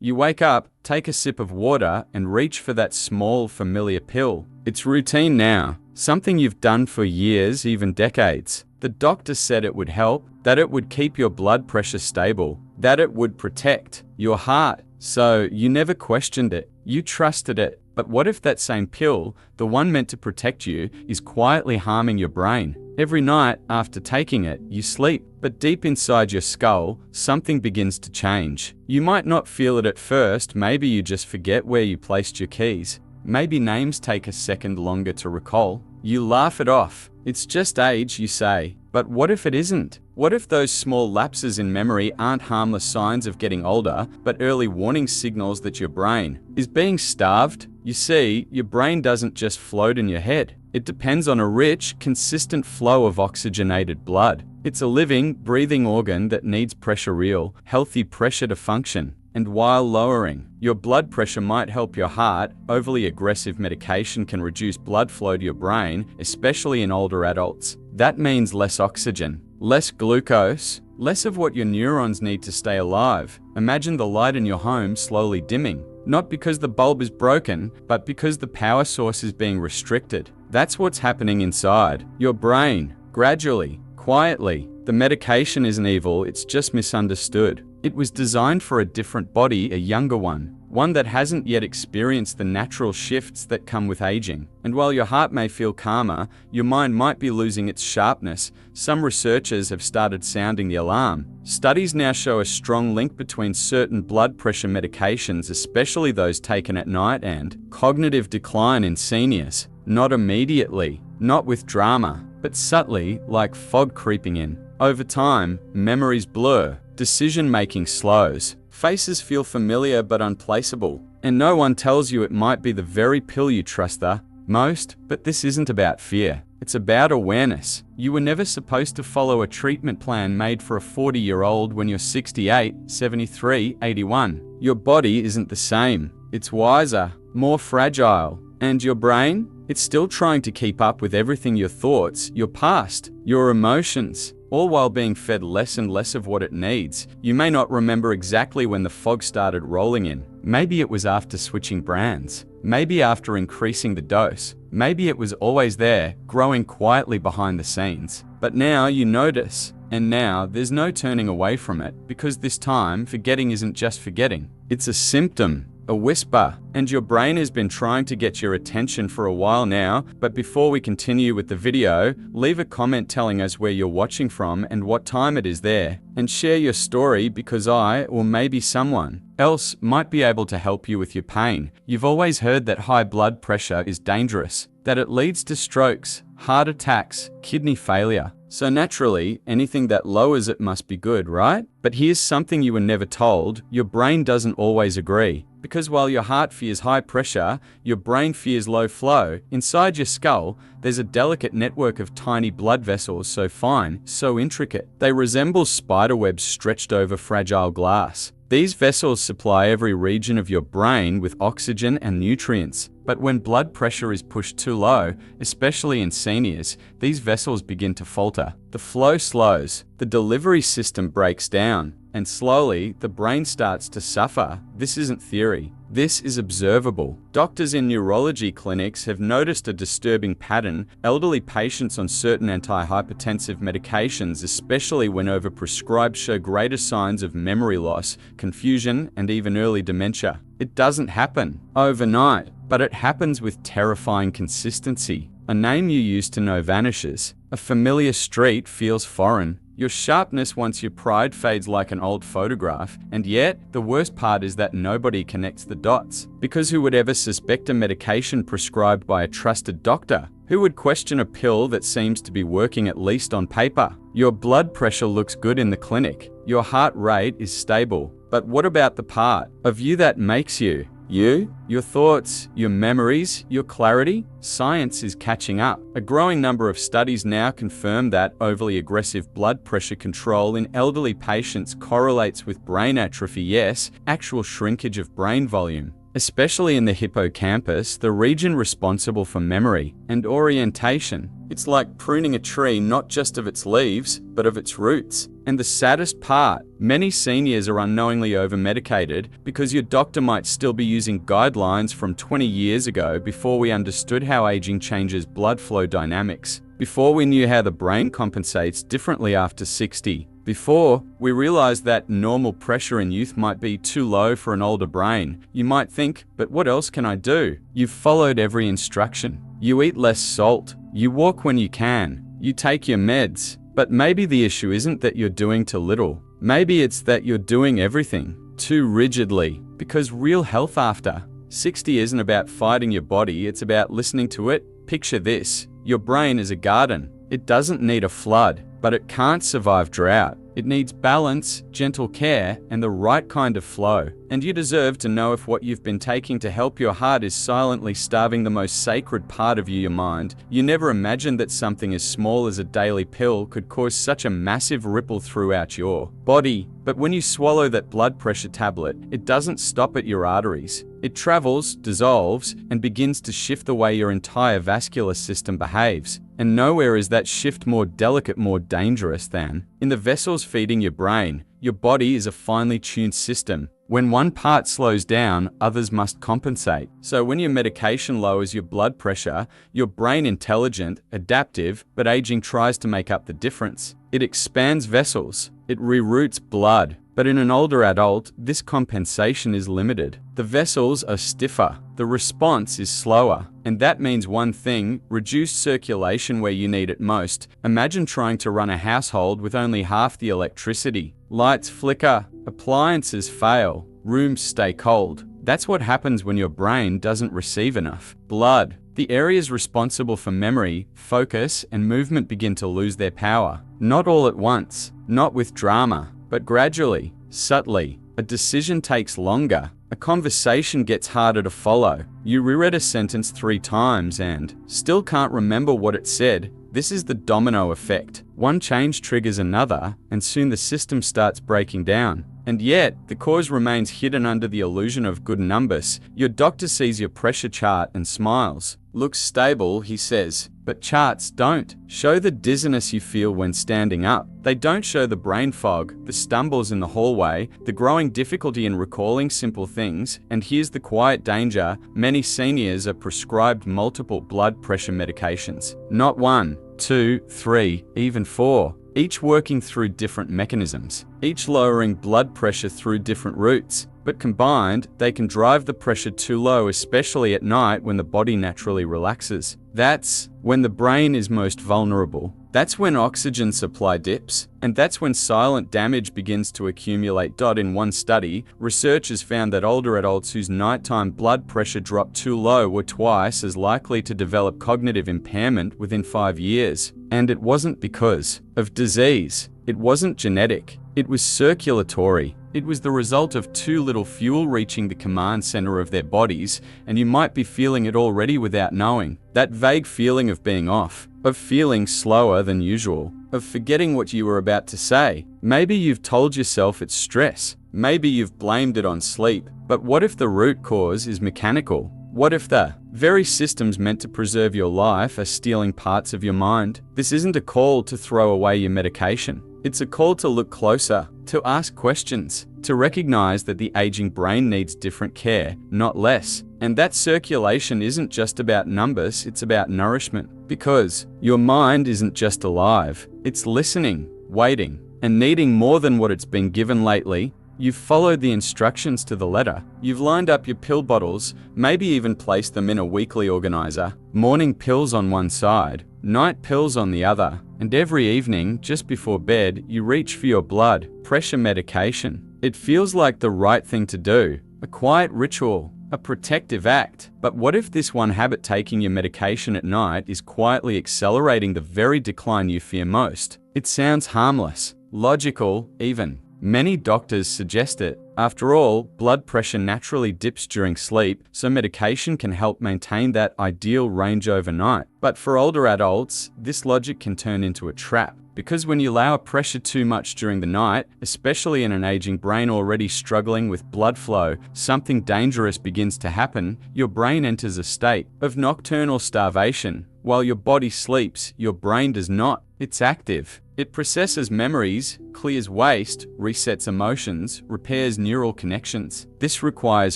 You wake up, take a sip of water, and reach for that small, familiar pill. It's routine now, something you've done for years, even decades. The doctor said it would help, that it would keep your blood pressure stable, that it would protect your heart. So you never questioned it, you trusted it. But what if that same pill, the one meant to protect you, is quietly harming your brain? Every night after taking it, you sleep, but deep inside your skull, something begins to change. You might not feel it at first, maybe you just forget where you placed your keys. Maybe names take a second longer to recall. You laugh it off. It's just age, you say. But what if it isn't? What if those small lapses in memory aren't harmless signs of getting older, but early warning signals that your brain is being starved? You see, your brain doesn't just float in your head. It depends on a rich, consistent flow of oxygenated blood. It's a living, breathing organ that needs real, healthy pressure to function. And while lowering your blood pressure might help your heart, overly aggressive medication can reduce blood flow to your brain, especially in older adults. That means less oxygen, less glucose, less of what your neurons need to stay alive. Imagine the light in your home slowly dimming, not because the bulb is broken, but because the power source is being restricted. That's what's happening inside your brain, gradually, quietly. The medication isn't evil, it's just misunderstood. It was designed for a different body, a younger one that hasn't yet experienced the natural shifts that come with aging. And while your heart may feel calmer, your mind might be losing its sharpness. Some researchers have started sounding the alarm. Studies now show a strong link between certain blood pressure medications, especially those taken at night, and cognitive decline in seniors. Not immediately, not with drama, but subtly, like fog creeping in. Over time, memories blur, decision-making slows, faces feel familiar but unplaceable, and no one tells you it might be the very pill you trust the most. But this isn't about fear, it's about awareness. You were never supposed to follow a treatment plan made for a 40-year-old when you're 68, 73, 81. Your body isn't the same. It's wiser, more fragile. And your brain? It's still trying to keep up with everything: your thoughts, your past, your emotions, all while being fed less and less of what it needs. You may not remember exactly when the fog started rolling in. Maybe it was after switching brands. Maybe after increasing the dose. Maybe it was always there, growing quietly behind the scenes. But now you notice, and now there's no turning away from it, because this time, forgetting isn't just forgetting. It's a symptom, a whisper, and your brain has been trying to get your attention for a while now. But before we continue with the video, leave a comment telling us where you're watching from and what time it is there, and share your story, because I, or maybe someone else, might be able to help you with your pain. You've always heard that high blood pressure is dangerous, that it leads to strokes, heart attacks, kidney failure. So naturally, anything that lowers it must be good, right? But here's something you were never told: your brain doesn't always agree. Because while your heart fears high pressure, your brain fears low flow. Inside your skull, there's a delicate network of tiny blood vessels, so fine, so intricate. They resemble spiderwebs stretched over fragile glass. These vessels supply every region of your brain with oxygen and nutrients. But when blood pressure is pushed too low, especially in seniors, these vessels begin to falter. The flow slows, the delivery system breaks down, and slowly, the brain starts to suffer. This isn't theory. This is observable. Doctors in neurology clinics have noticed a disturbing pattern. Elderly patients on certain antihypertensive medications, especially when overprescribed, show greater signs of memory loss, confusion, and even early dementia. It doesn't happen overnight, but it happens with terrifying consistency. A name you used to know vanishes. A familiar street feels foreign. Your sharpness once your pride fades like an old photograph. And yet, the worst part is that nobody connects the dots. Because who would ever suspect a medication prescribed by a trusted doctor? Who would question a pill that seems to be working, at least on paper? Your blood pressure looks good in the clinic. Your heart rate is stable. But what about the part of you that makes you? You, your thoughts, your memories, your clarity? Science is catching up. A growing number of studies now confirm that overly aggressive blood pressure control in elderly patients correlates with brain atrophy, yes, actual shrinkage of brain volume. Especially in the hippocampus, the region responsible for memory and orientation. It's like pruning a tree, not just of its leaves, but of its roots. And the saddest part, many seniors are unknowingly over-medicated because your doctor might still be using guidelines from 20 years ago before we understood how aging changes blood flow dynamics, before we knew how the brain compensates differently after 60. Before we realized that normal pressure in youth might be too low for an older brain. You might think, but what else can I do? You've followed every instruction. You eat less salt. You walk when you can. You take your meds. But maybe the issue isn't that you're doing too little. Maybe it's that you're doing everything too rigidly. Because real health after 60 isn't about fighting your body, it's about listening to it. Picture this. Your brain is a garden. It doesn't need a flood, but it can't survive drought. It needs balance, gentle care, and the right kind of flow. And you deserve to know if what you've been taking to help your heart is silently starving the most sacred part of you, your mind. You never imagined that something as small as a daily pill could cause such a massive ripple throughout your body. But when you swallow that blood pressure tablet, it doesn't stop at your arteries. It travels, dissolves, and begins to shift the way your entire vascular system behaves. And nowhere is that shift more delicate, more dangerous than in the vessels feeding your brain. Your body is a finely tuned system. When one part slows down, others must compensate. So when your medication lowers your blood pressure, your brain, intelligent, adaptive, but aging, tries to make up the difference. It expands vessels. It reroutes blood. But in an older adult, this compensation is limited. The vessels are stiffer. The response is slower. And that means one thing: reduced circulation where you need it most. Imagine trying to run a household with only half the electricity. Lights flicker, appliances fail, rooms stay cold. That's what happens when your brain doesn't receive enough blood. The areas responsible for memory, focus, and movement begin to lose their power. Not all at once, not with drama, but gradually, subtly. A decision takes longer. A conversation gets harder to follow. You reread a sentence 3 times and still can't remember what it said. This is the domino effect. One change triggers another, and soon the system starts breaking down. And yet, the cause remains hidden under the illusion of good numbers. Your doctor sees your pressure chart and smiles. Looks stable, he says. But charts don't show the dizziness you feel when standing up. They don't show the brain fog, the stumbles in the hallway, the growing difficulty in recalling simple things. And here's the quiet danger: many seniors are prescribed multiple blood pressure medications. Not 1, 2, 3, even 4. Each working through different mechanisms, each lowering blood pressure through different routes. But combined, they can drive the pressure too low, especially at night when the body naturally relaxes. That's when the brain is most vulnerable. That's when oxygen supply dips. And that's when silent damage begins to accumulate. In one study, researchers found that older adults whose nighttime blood pressure dropped too low were twice as likely to develop cognitive impairment within 5 years. And it wasn't because of disease. It wasn't genetic. It was circulatory. It was the result of too little fuel reaching the command center of their bodies, and you might be feeling it already without knowing. That vague feeling of being off, of feeling slower than usual, of forgetting what you were about to say. Maybe you've told yourself it's stress. Maybe you've blamed it on sleep. But what if the root cause is mechanical? What if the very systems meant to preserve your life are stealing parts of your mind? This isn't a call to throw away your medication. It's a call to look closer, to ask questions, to recognize that the aging brain needs different care, not less. And that circulation isn't just about numbers, it's about nourishment. Because your mind isn't just alive, it's listening, waiting, and needing more than what it's been given lately. You've followed the instructions to the letter. You've lined up your pill bottles, maybe even placed them in a weekly organizer. Morning pills on one side, night pills on the other. And every evening, just before bed, you reach for your blood pressure medication. It feels like the right thing to do, a quiet ritual, a protective act. But what if this one habit, taking your medication at night, is quietly accelerating the very decline you fear most? It sounds harmless, logical, even. Many doctors suggest it. After all, blood pressure naturally dips during sleep, so medication can help maintain that ideal range overnight. But for older adults, this logic can turn into a trap. Because when you lower pressure too much during the night, especially in an aging brain already struggling with blood flow, something dangerous begins to happen. Your brain enters a state of nocturnal starvation. While your body sleeps, your brain does not. It's active. It processes memories, clears waste, resets emotions, repairs neural connections. This requires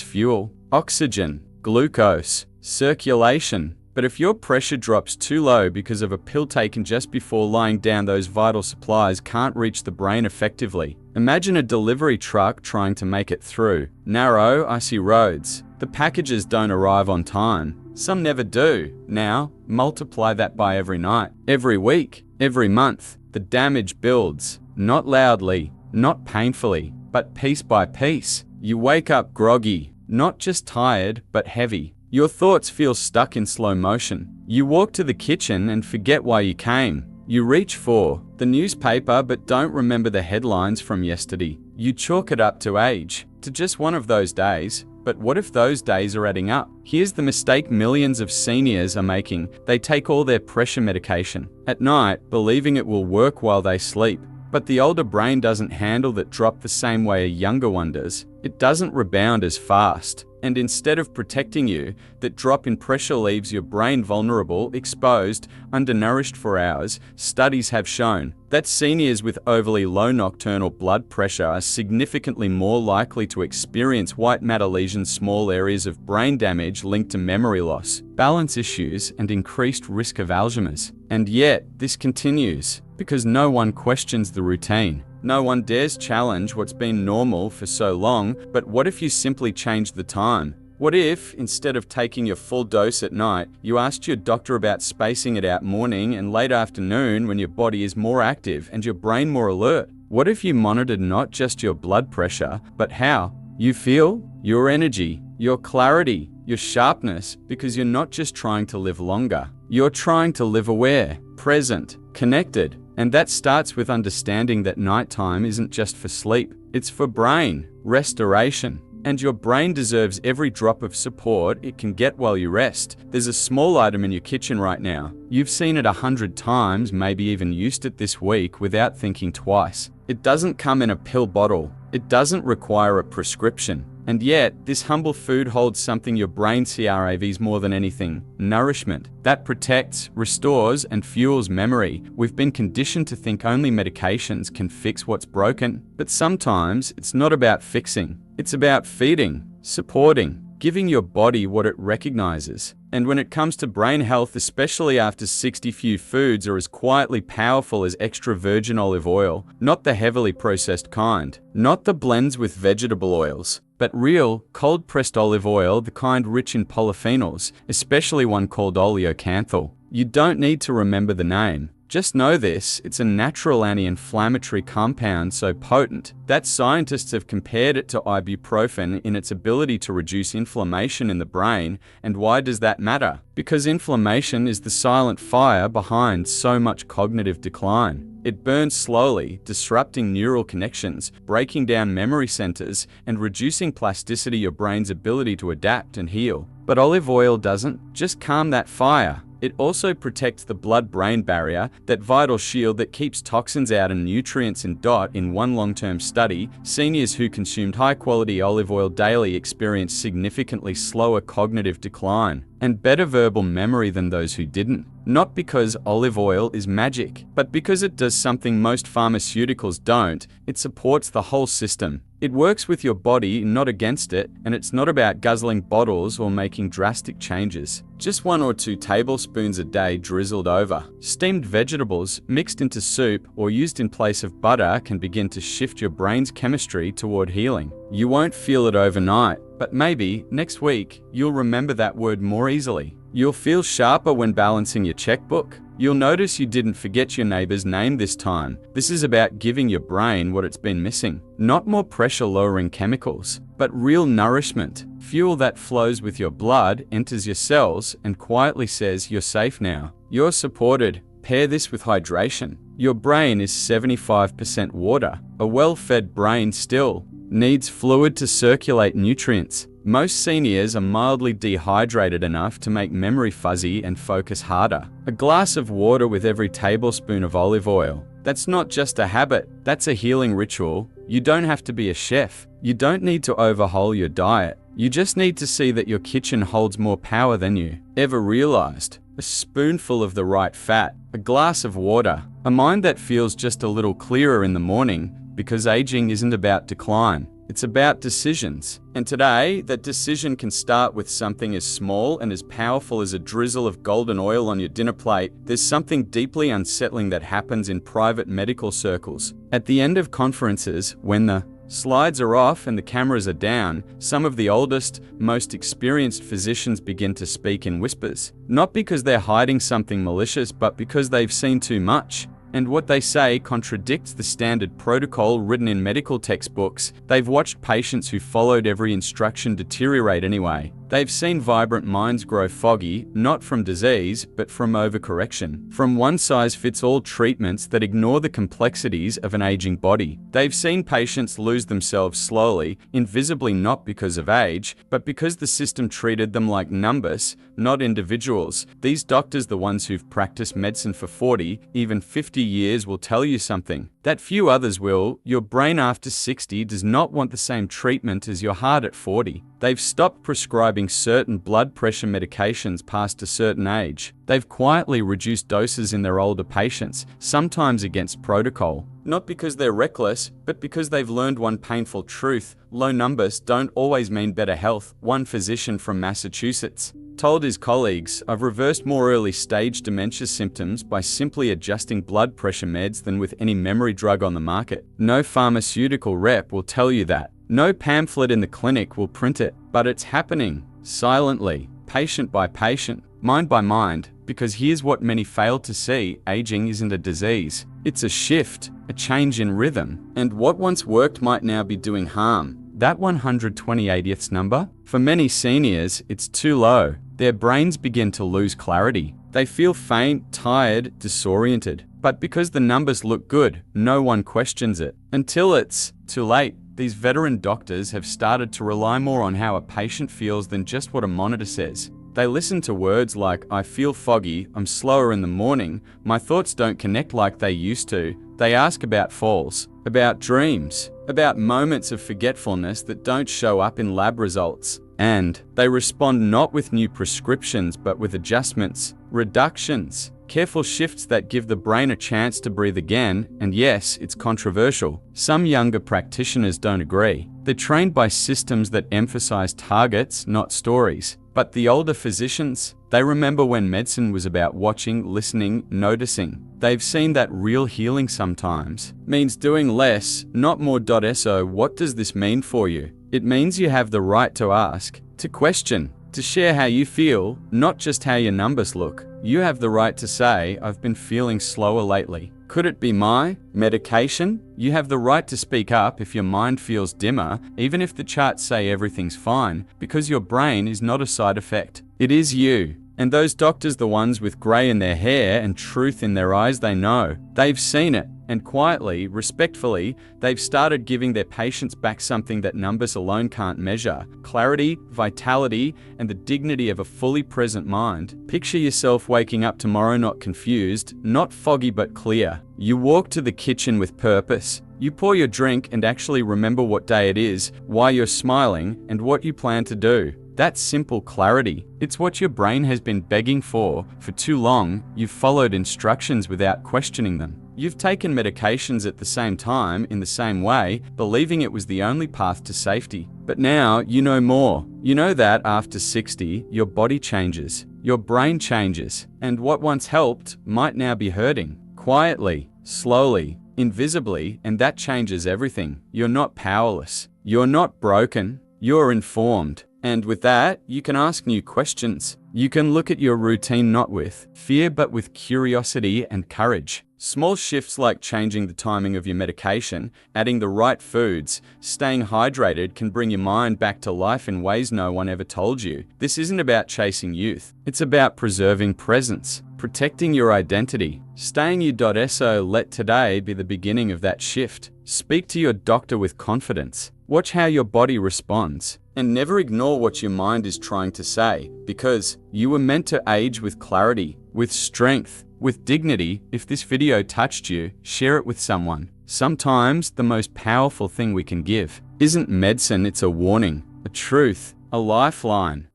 fuel, oxygen, glucose, circulation. But if your pressure drops too low because of a pill taken just before lying down, those vital supplies can't reach the brain effectively. Imagine a delivery truck trying to make it through narrow, icy roads. The packages don't arrive on time. Some never do. Now, multiply that by every night, every week, every month. The damage builds, not loudly, not painfully, but piece by piece. You wake up groggy, not just tired, but heavy. Your thoughts feel stuck in slow motion. You walk to the kitchen and forget why you came. You reach for the newspaper but don't remember the headlines from yesterday. You chalk it up to age, to just one of those days. But what if those days are adding up? Here's the mistake millions of seniors are making. They take all their pressure medication at night, believing it will work while they sleep. But the older brain doesn't handle that drop the same way a younger one does. It doesn't rebound as fast. And instead of protecting you, that drop in pressure leaves your brain vulnerable, exposed, undernourished for hours. Studies have shown that seniors with overly low nocturnal blood pressure are significantly more likely to experience white matter lesions, small areas of brain damage linked to memory loss, balance issues, and increased risk of Alzheimer's. And yet, this continues because no one questions the routine. No one dares challenge what's been normal for so long. But what if you simply changed the time? What if, instead of taking your full dose at night, you asked your doctor about spacing it out morning and late afternoon when your body is more active and your brain more alert? What if you monitored not just your blood pressure, but how you feel, your energy, your clarity, your sharpness, because you're not just trying to live longer. You're trying to live aware, present, connected. And that starts with understanding that nighttime isn't just for sleep. It's for brain restoration. And your brain deserves every drop of support it can get while you rest. There's a small item in your kitchen right now. You've seen it 100 times, maybe even used it this week without thinking twice. It doesn't come in a pill bottle. It doesn't require a prescription. And yet, this humble food holds something your brain craves more than anything: nourishment. That protects, restores, and fuels memory. We've been conditioned to think only medications can fix what's broken. But sometimes, it's not about fixing. It's about feeding, supporting, giving your body what it recognizes. And when it comes to brain health, especially after 60, few foods are as quietly powerful as extra virgin olive oil. Not the heavily processed kind, not the blends with vegetable oils, but real, cold-pressed olive oil, the kind rich in polyphenols, especially one called oleocanthal. You don't need to remember the name. Just know this: it's a natural anti-inflammatory compound so potent that scientists have compared it to ibuprofen in its ability to reduce inflammation in the brain. And why does that matter? Because inflammation is the silent fire behind so much cognitive decline. It burns slowly, disrupting neural connections, breaking down memory centers, and reducing plasticity, your brain's ability to adapt and heal. But olive oil doesn't just calm that fire. It also protects the blood-brain barrier, that vital shield that keeps toxins out and nutrients in. In one long-term study, seniors who consumed high-quality olive oil daily experienced significantly slower cognitive decline and better verbal memory than those who didn't. Not because olive oil is magic, but because it does something most pharmaceuticals don't. It supports the whole system. It works with your body, not against it, and it's not about guzzling bottles or making drastic changes. Just 1 or 2 tablespoons a day drizzled over steamed vegetables, mixed into soup, or used in place of butter can begin to shift your brain's chemistry toward healing. You won't feel it overnight, but maybe next week you'll remember that word more easily. You'll feel sharper when balancing your checkbook. You'll notice you didn't forget your neighbor's name this time. This is about giving your brain what it's been missing. Not more pressure-lowering chemicals, but real nourishment. Fuel that flows with your blood, enters your cells, and quietly says, "You're safe now. You're supported." Pair this with hydration. Your brain is 75% water. A well-fed brain still needs fluid to circulate nutrients. Most seniors are mildly dehydrated enough to make memory fuzzy and focus harder. A glass of water with every tablespoon of olive oil. That's not just a habit, that's a healing ritual. You don't have to be a chef. You don't need to overhaul your diet. You just need to see that your kitchen holds more power than you ever realized. a spoonful of the right fat, a glass of water, a mind that feels just a little clearer in the morning, because aging isn't about decline. It's about decisions. And today, that decision can start with something as small and as powerful as a drizzle of golden oil on your dinner plate. There's something deeply unsettling that happens in private medical circles. At the end of conferences, when the slides are off and the cameras are down, some of the oldest, most experienced physicians begin to speak in whispers. Not because they're hiding something malicious, but because they've seen too much. And what they say contradicts the standard protocol written in medical textbooks. They've watched patients who followed every instruction deteriorate anyway. They've seen vibrant minds grow foggy, not from disease, but from overcorrection, from one-size-fits-all treatments that ignore the complexities of an aging body. They've seen patients lose themselves slowly, invisibly, not because of age, but because the system treated them like numbers, not individuals. These doctors, the ones who've practiced medicine for 40, even 50 years, will tell you something that few others will. Your brain after 60 does not want the same treatment as your heart at 40. They've stopped prescribing certain blood pressure medications past a certain age. They've quietly reduced doses in their older patients, sometimes against protocol. Not because they're reckless, but because they've learned one painful truth: low numbers don't always mean better health. One physician from Massachusetts told his colleagues, "I've reversed more early-stage dementia symptoms by simply adjusting blood pressure meds than with any memory drug on the market." No pharmaceutical rep will tell you that. No pamphlet in the clinic will print it. But it's happening, silently, patient by patient, mind by mind, because here's what many fail to see: aging isn't a disease. It's a shift, a change in rhythm. And what once worked might now be doing harm. That 128th number? For many seniors, it's too low. Their brains begin to lose clarity. They feel faint, tired, disoriented. But because the numbers look good, no one questions it. Until it's too late. These veteran doctors have started to rely more on how a patient feels than just what a monitor says. They listen to words like, "I feel foggy, I'm slower in the morning, my thoughts don't connect like they used to." They ask about falls, about dreams, about moments of forgetfulness that don't show up in lab results. And they respond not with new prescriptions, but with adjustments, reductions, careful shifts that give the brain a chance to breathe again. And yes, it's controversial. Some younger practitioners don't agree. They're trained by systems that emphasize targets, not stories. But the older physicians, they remember when medicine was about watching, listening, noticing. They've seen that real healing sometimes means doing less, not more. So what does this mean for you? It means you have the right to ask, to question, to share how you feel, not just how your numbers look. You have the right to say, "I've been feeling slower lately. Could it be my medication?" You have the right to speak up if your mind feels dimmer, even if the charts say everything's fine, because your brain is not a side effect. It is you. And those doctors, the ones with grey in their hair and truth in their eyes, they know. They've seen it. And quietly, respectfully, they've started giving their patients back something that numbers alone can't measure: clarity, vitality, and the dignity of a fully present mind. Picture yourself waking up tomorrow not confused, not foggy but clear. You walk to the kitchen with purpose. You pour your drink and actually remember what day it is, why you're smiling, and what you plan to do. That's simple clarity. It's what your brain has been begging for too long. You've followed instructions without questioning them. You've taken medications at the same time, in the same way, believing it was the only path to safety. But now you know more. You know that after 60, your body changes, your brain changes, and what once helped might now be hurting. Quietly, slowly, invisibly, and that changes everything. You're not powerless. You're not broken. You're informed. And with that, you can ask new questions. You can look at your routine not with fear, but with curiosity and courage. Small shifts like changing the timing of your medication, adding the right foods, staying hydrated can bring your mind back to life in ways no one ever told you. This isn't about chasing youth. It's about preserving presence, protecting your identity, staying you. So let today be the beginning of that shift. Speak to your doctor with confidence. Watch how your body responds. And never ignore what your mind is trying to say, because you were meant to age with clarity, with strength, with dignity. If this video touched you, share it with someone. Sometimes the most powerful thing we can give isn't medicine, it's a warning, a truth, a lifeline.